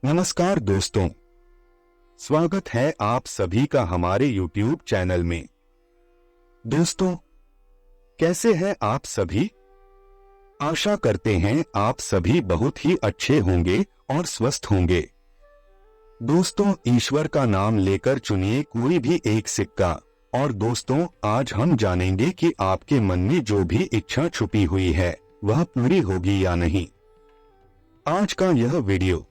नमस्कार दोस्तों, स्वागत है आप सभी का हमारे YouTube चैनल में। दोस्तों, कैसे हैं आप सभी? आशा करते हैं आप सभी बहुत ही अच्छे होंगे और स्वस्थ होंगे। दोस्तों, ईश्वर का नाम लेकर चुनिए कोई भी एक सिक्का। और दोस्तों, आज हम जानेंगे कि आपके मन में जो भी इच्छा छुपी हुई है वह पूरी होगी या नहीं। आज का यह वीडियो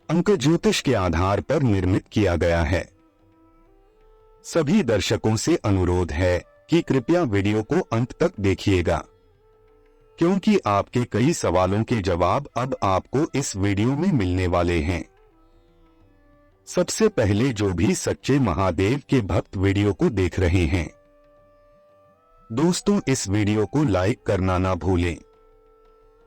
अंक ज्योतिष के आधार पर निर्मित किया गया है। सभी दर्शकों से अनुरोध है कि कृपया वीडियो को अंत तक देखिएगा, क्योंकि आपके कई सवालों के जवाब अब आपको इस वीडियो में मिलने वाले हैं। सबसे पहले जो भी सच्चे महादेव के भक्त वीडियो को देख रहे हैं, दोस्तों इस वीडियो को लाइक करना ना भूलें।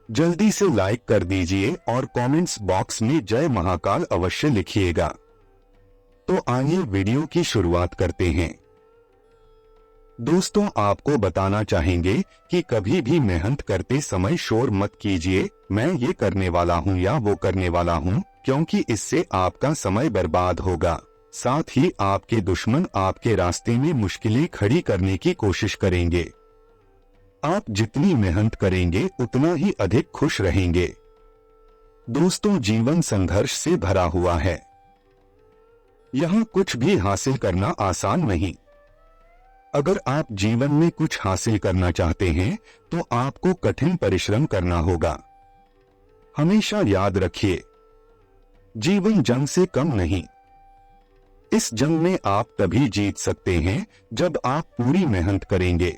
जल्दी से लाइक कर दीजिए और कमेंट्स बॉक्स में जय महाकाल अवश्य लिखिएगा। तो आइए वीडियो की शुरुआत करते हैं। दोस्तों, आपको बताना चाहेंगे कि कभी भी मेहनत करते समय शोर मत कीजिए, मैं ये करने वाला हूँ या वो करने वाला हूँ, क्योंकि इससे आपका समय बर्बाद होगा। साथ ही आपके दुश्मन आपके रास्ते में मुश्किलें खड़ी करने की कोशिश करेंगे। आप जितनी मेहनत करेंगे उतना ही अधिक खुश रहेंगे। दोस्तों, जीवन संघर्ष से भरा हुआ है। यहाँ कुछ भी हासिल करना आसान नहीं। अगर आप जीवन में कुछ हासिल करना चाहते हैं तो आपको कठिन परिश्रम करना होगा। हमेशा याद रखिए, जीवन जंग से कम नहीं। इस जंग में आप तभी जीत सकते हैं जब आप पूरी मेहनत करेंगे।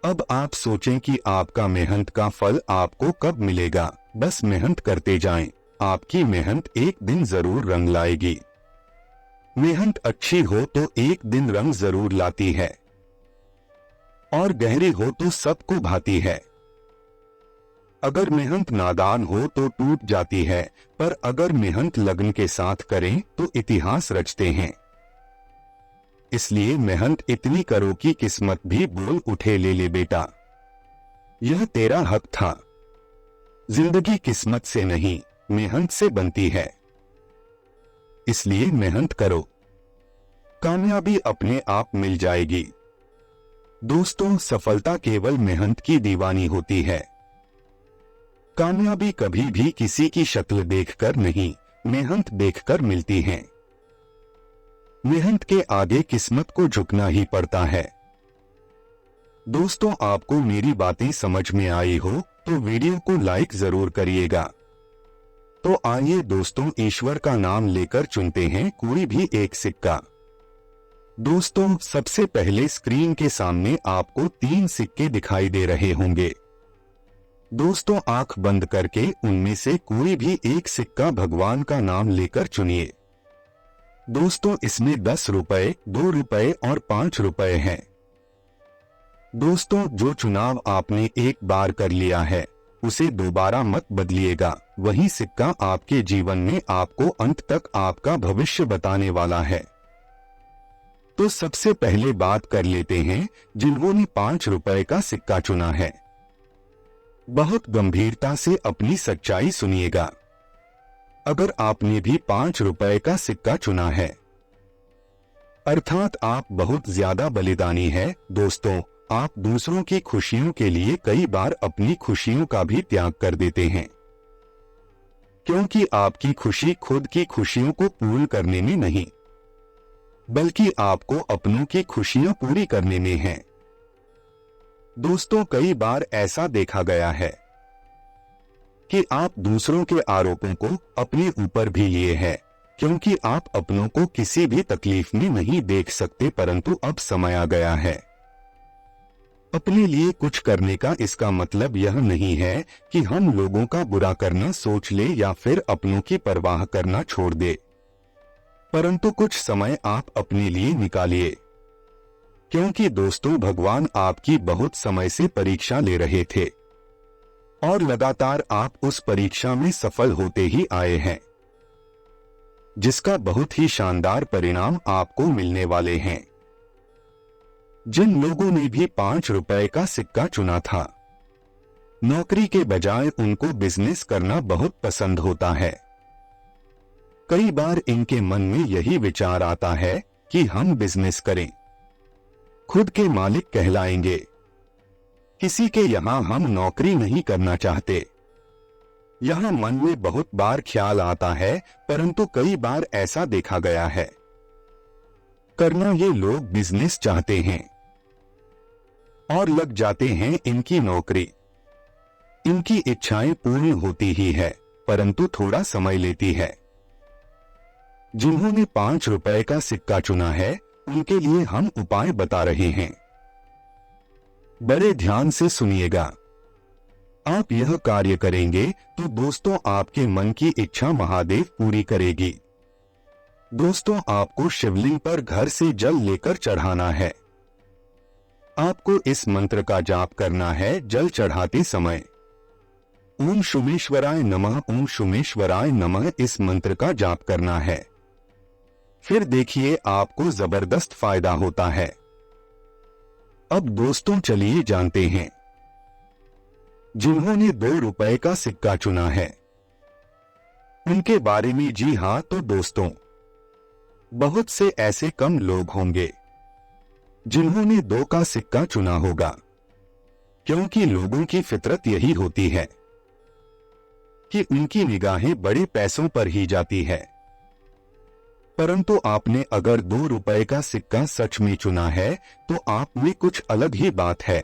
अब आप सोचें कि आपका मेहनत का फल आपको कब मिलेगा। बस मेहनत करते जाएं, आपकी मेहनत एक दिन जरूर रंग लाएगी। मेहनत अच्छी हो तो एक दिन रंग जरूर लाती है, और गहरी हो तो सबको भाती है। अगर मेहनत नादान हो तो टूट जाती है, पर अगर मेहनत लगन के साथ करें तो इतिहास रचते हैं। इसलिए मेहनत इतनी करो कि किस्मत भी बोल उठे, ले ले बेटा, यह तेरा हक था। जिंदगी किस्मत से नहीं, मेहनत से बनती है। इसलिए मेहनत करो, कामयाबी अपने आप मिल जाएगी। दोस्तों, सफलता केवल मेहनत की दीवानी होती है। कामयाबी कभी भी किसी की शक्ल देखकर नहीं, मेहनत देखकर मिलती है। मेहनत के आगे किस्मत को झुकना ही पड़ता है। दोस्तों, आपको मेरी बातें समझ में आई हो तो वीडियो को लाइक जरूर करिएगा। तो आइए दोस्तों, ईश्वर का नाम लेकर चुनते हैं कोई भी एक सिक्का। दोस्तों, सबसे पहले स्क्रीन के सामने आपको 3 सिक्के दिखाई दे रहे होंगे। दोस्तों, आंख बंद करके उनमें से कोई भी एक सिक्का भगवान का नाम लेकर चुनिए। दोस्तों, इसमें 10 रुपए, 2 रुपए और 5 रुपए हैं। दोस्तों, जो चुनाव आपने एक बार कर लिया है उसे दोबारा मत बदलिएगा। वही सिक्का आपके जीवन में आपको अंत तक आपका भविष्य बताने वाला है। तो सबसे पहले बात कर लेते हैं जिन्होंने 5 रुपए का सिक्का चुना है। बहुत गंभीरता से अपनी सच्चाई सुनिएगा। अगर आपने भी 5 रुपए का सिक्का चुना है, अर्थात आप बहुत ज्यादा बलिदानी है। दोस्तों, आप दूसरों की खुशियों के लिए कई बार अपनी खुशियों का भी त्याग कर देते हैं, क्योंकि आपकी खुशी खुद की खुशियों को पूर्ण करने में नहीं, बल्कि आपको अपनों की खुशियां पूरी करने में है। दोस्तों, कई बार ऐसा देखा गया है कि आप दूसरों के आरोपों को अपने ऊपर भी लिए हैं, क्योंकि आप अपनों को किसी भी तकलीफ में नहीं देख सकते। परंतु अब समय आ गया है। अपने लिए कुछ करने का इसका मतलब यह नहीं है कि हम लोगों का बुरा करना सोच ले या फिर अपनों की परवाह करना छोड़ दे, परंतु कुछ समय आप अपने लिए निकालिए, क्योंकि दोस्तों, भगवान आपकी बहुत समय से परीक्षा ले रहे थे और लगातार आप उस परीक्षा में सफल होते ही आए हैं, जिसका बहुत ही शानदार परिणाम आपको मिलने वाले हैं। जिन लोगों ने भी 5 रुपए का सिक्का चुना था, नौकरी के बजाय उनको बिजनेस करना बहुत पसंद होता है। कई बार इनके मन में यही विचार आता है कि हम बिजनेस करें, खुद के मालिक कहलाएंगे, किसी के यहां हम नौकरी नहीं करना चाहते। यहां मन में बहुत बार ख्याल आता है, परंतु कई बार ऐसा देखा गया है करना ये लोग बिजनेस चाहते हैं और लग जाते हैं इनकी नौकरी। इनकी इच्छाएं पूर्ण होती ही है, परंतु थोड़ा समय लेती है। जिन्होंने 5 रुपए का सिक्का चुना है, उनके लिए हम उपाय बता रहे हैं। बड़े ध्यान से सुनिएगा। आप यह कार्य करेंगे तो दोस्तों आपके मन की इच्छा महादेव पूरी करेगी। दोस्तों, आपको शिवलिंग पर घर से जल लेकर चढ़ाना है। आपको इस मंत्र का जाप करना है जल चढ़ाते समय। ओम शुमेश्वराय नमः, ओम शुमेश्वराय नमः इस मंत्र का जाप करना है। फिर देखिए आपको जबरदस्त फायदा होता है। अब दोस्तों चलिए जानते हैं जिन्होंने 2 रुपए का सिक्का चुना है उनके बारे में। जी हां, तो दोस्तों बहुत से ऐसे कम लोग होंगे जिन्होंने 2 का सिक्का चुना होगा, क्योंकि लोगों की फितरत यही होती है कि उनकी निगाहें बड़े पैसों पर ही जाती है। परंतु आपने अगर 2 रुपए का सिक्का सच में चुना है तो आप में कुछ अलग ही बात है।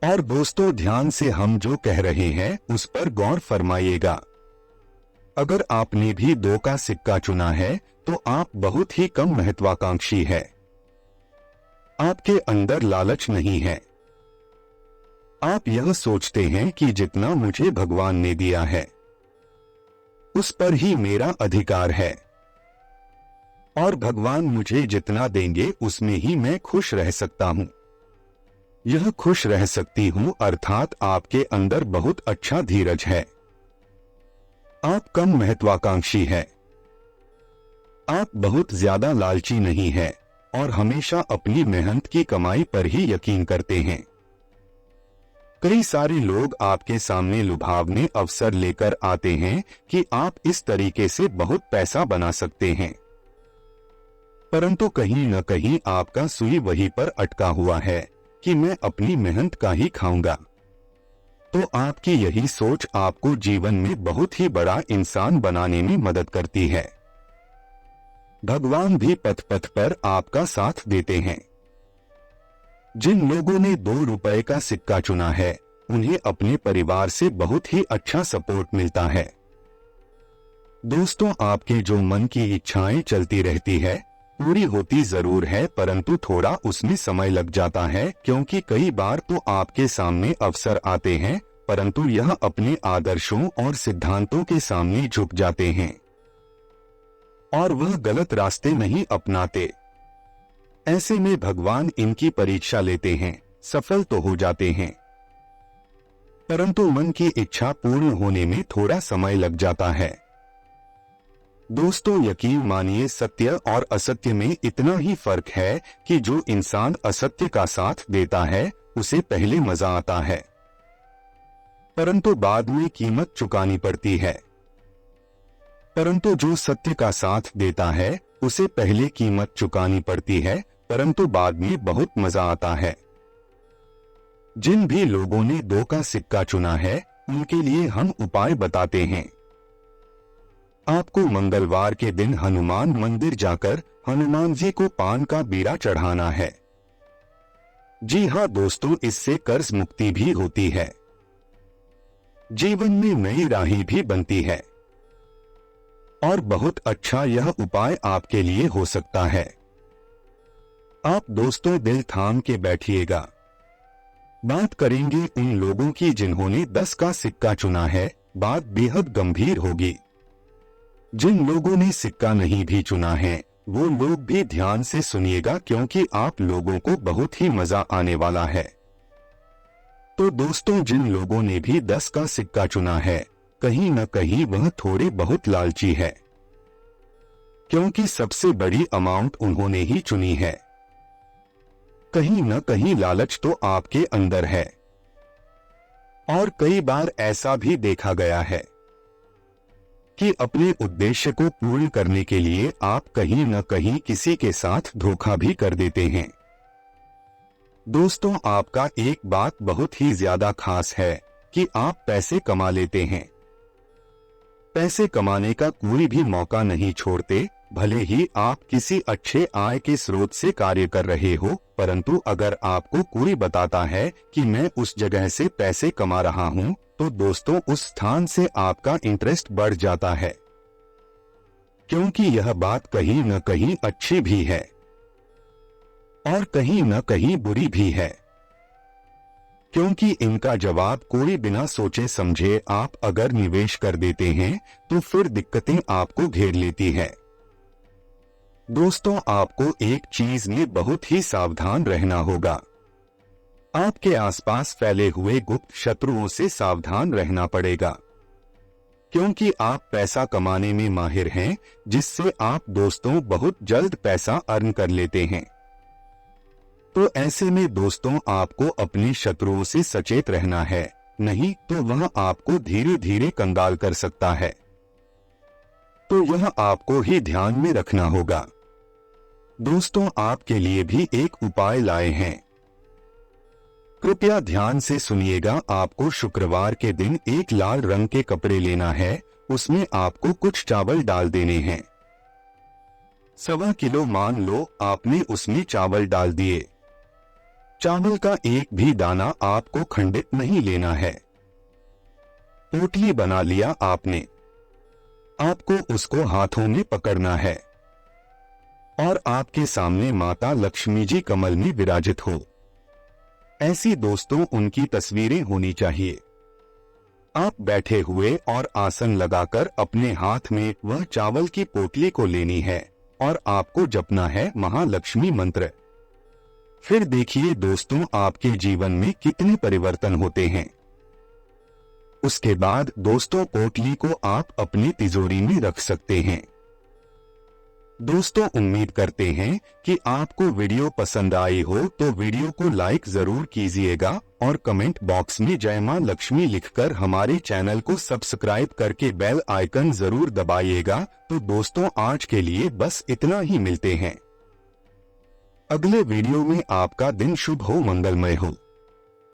और दोस्तों ध्यान से हम जो कह रहे हैं उस पर गौर फरमाइएगा। अगर आपने भी 2 का सिक्का चुना है तो आप बहुत ही कम महत्वाकांक्षी है। आपके अंदर लालच नहीं है। आप यह सोचते हैं कि जितना मुझे भगवान ने दिया है उस पर ही मेरा अधिकार है और भगवान मुझे जितना देंगे उसमें ही मैं खुश रह सकता हूं। यह खुश रह सकती हूं अर्थात आपके अंदर बहुत अच्छा धीरज है। आप कम महत्वाकांक्षी है। आप बहुत ज्यादा लालची नहीं है और हमेशा अपनी मेहनत की कमाई पर ही यकीन करते हैं। कई सारे लोग आपके सामने लुभावने अवसर लेकर आते हैं कि आप इस तरीके से बहुत पैसा बना सकते हैं, परंतु कहीं न कहीं आपका सुई वहीं पर अटका हुआ है कि मैं अपनी मेहनत का ही खाऊंगा। तो आपकी यही सोच आपको जीवन में बहुत ही बड़ा इंसान बनाने में मदद करती है। भगवान भी पथ पथ पर आपका साथ देते हैं। जिन लोगों ने 2 रुपए का सिक्का चुना है उन्हें अपने परिवार से बहुत ही अच्छा सपोर्ट मिलता है। दोस्तों, आपके जो मन की इच्छाएं चलती रहती है पूरी होती जरूर है, परंतु थोड़ा उसमें समय लग जाता है, क्योंकि कई बार तो आपके सामने अवसर आते हैं परंतु यह अपने आदर्शों और सिद्धांतों के सामने झुक जाते हैं और वह गलत रास्ते नहीं अपनाते। ऐसे में भगवान इनकी परीक्षा लेते हैं, सफल तो हो जाते हैं, परंतु मन की इच्छा पूर्ण होने में थोड़ा समय लग जाता है। दोस्तों यकीन मानिए, सत्य और असत्य में इतना ही फर्क है कि जो इंसान असत्य का साथ देता है उसे पहले मजा आता है, परंतु बाद में कीमत चुकानी पड़ती है। परंतु जो सत्य का साथ देता है उसे पहले कीमत चुकानी पड़ती है, परंतु बाद में बहुत मजा आता है। जिन भी लोगों ने 2 का सिक्का चुना है उनके लिए हम उपाय बताते हैं। आपको मंगलवार के दिन हनुमान मंदिर जाकर हनुमान जी को पान का बीड़ा चढ़ाना है। जी हाँ दोस्तों, इससे कर्ज मुक्ति भी होती है, जीवन में नई राहें भी बनती है और बहुत अच्छा यह उपाय आपके लिए हो सकता है। आप दोस्तों दिल थाम के बैठिएगा। बात करेंगे उन लोगों की जिन्होंने 10 का सिक्का चुना है। बात बेहद गंभीर होगी। जिन लोगों ने सिक्का नहीं भी चुना है वो लोग भी ध्यान से सुनिएगा, क्योंकि आप लोगों को बहुत ही मजा आने वाला है। तो दोस्तों, जिन लोगों ने भी 10 का सिक्का चुना है कहीं न कहीं वह थोड़े बहुत लालची है, क्योंकि सबसे बड़ी अमाउंट उन्होंने ही चुनी है। कहीं न कहीं लालच तो आपके अंदर है और कई बार ऐसा भी देखा गया है कि अपने उद्देश्य को पूर्ण करने के लिए आप कहीं न कहीं किसी के साथ धोखा भी कर देते हैं। दोस्तों, आपका एक बात बहुत ही ज्यादा खास है कि आप पैसे कमा लेते हैं। पैसे कमाने का कोई भी मौका नहीं छोड़ते, भले ही आप किसी अच्छे आय के स्रोत से कार्य कर रहे हो, परंतु अगर आपको कोई बताता है कि मैं उस जगह से पैसे कमा रहा हूं, तो दोस्तों उस स्थान से आपका इंटरेस्ट बढ़ जाता है, क्योंकि यह बात कहीं न कहीं अच्छी भी है और कहीं न कहीं बुरी भी है, क्योंकि इनका जवाब कोई बिना सोचे समझे आप अगर निवेश कर देते हैं तो फिर दिक्कतें आपको घेर लेती है। दोस्तों, आपको एक चीज में बहुत ही सावधान रहना होगा। आपके आसपास फैले हुए गुप्त शत्रुओं से सावधान रहना पड़ेगा, क्योंकि आप पैसा कमाने में माहिर हैं, जिससे आप दोस्तों बहुत जल्द पैसा अर्न कर लेते हैं। तो ऐसे में दोस्तों आपको अपने शत्रुओं से सचेत रहना है, नहीं तो वह आपको धीरे धीरे कंगाल कर सकता है। तो यह आपको ही ध्यान में रखना होगा। दोस्तों, आपके लिए भी एक उपाय लाए हैं, कृपया ध्यान से सुनिएगा। आपको शुक्रवार के दिन एक लाल रंग के कपड़े लेना है, उसमें आपको कुछ चावल डाल देने हैं। 1.25 किलो मान लो आपने उसमें चावल डाल दिए। चावल का एक भी दाना आपको खंडित नहीं लेना है। पोटली बना लिया आपने, आपको उसको हाथों में पकड़ना है और आपके सामने माता लक्ष्मी जी कमल में विराजित हो, ऐसी दोस्तों उनकी तस्वीरें होनी चाहिए। आप बैठे हुए और आसन लगाकर अपने हाथ में वह चावल की पोटली को लेनी है और आपको जपना है महालक्ष्मी मंत्र। फिर देखिए दोस्तों आपके जीवन में कितने परिवर्तन होते हैं। उसके बाद दोस्तों पोटली को आप अपनी तिजोरी में रख सकते हैं। दोस्तों, उम्मीद करते हैं कि आपको वीडियो पसंद आई हो, तो वीडियो को लाइक जरूर कीजिएगा और कमेंट बॉक्स में जय मां लक्ष्मी लिखकर हमारे चैनल को सब्सक्राइब करके बेल आइकन जरूर दबाइएगा। तो दोस्तों आज के लिए बस इतना ही, मिलते हैं अगले वीडियो में। आपका दिन शुभ हो, मंगलमय हो।